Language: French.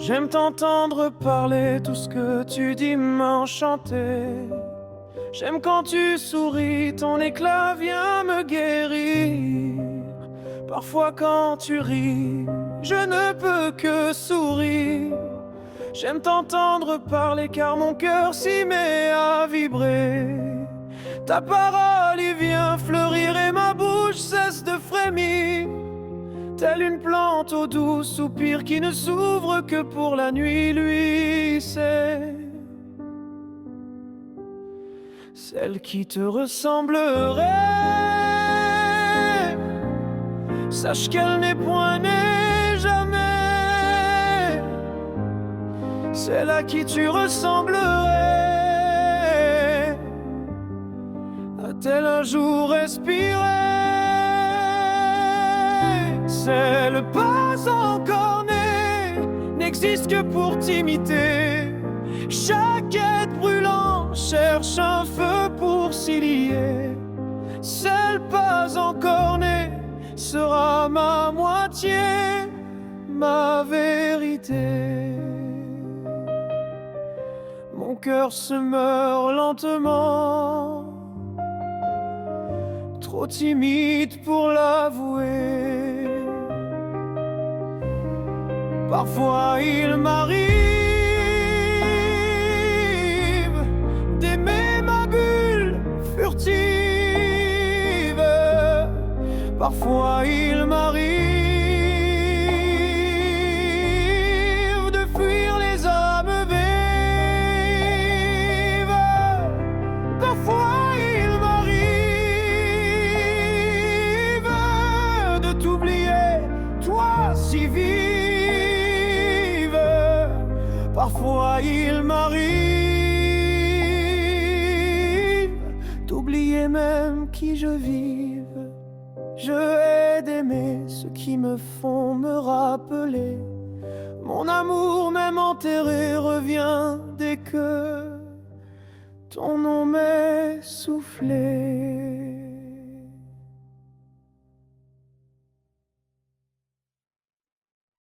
J'aime t'entendre parler, tout ce que tu dis m'enchanter. J'aime quand tu souris, ton éclat vient me guérir. Parfois quand tu ris, je ne peux que sourire. J'aime t'entendre parler car mon cœur s'y met à vibrer. Ta parole y vient fleurir et ma bouche cesse de frémir. Telle une plante au doux soupir qui ne s'ouvre que pour la nuit, lui c'est celle qui te ressemblerait. Sache qu'elle n'est point née jamais, celle à qui tu ressemblerais, a-t-elle un jour respiré? Celle pas encore née n'existe que pour t'imiter. Chaque être brûlant cherche un feu pour s'y lier. Celle pas encore née sera ma moitié, ma vérité. Mon cœur se meurt lentement, trop timide pour l'avouer. Parfois il m'arrive d'aimer ma bulle furtive. Parfois il m'arrive de fuir les âmes vives. Parfois il m'arrive de t'oublier, toi si vive. Parfois il m'arrive d'oublier même qui je vive. Je hais d'aimer ceux qui me font me rappeler. Mon amour même enterré revient dès que ton nom m'est soufflé.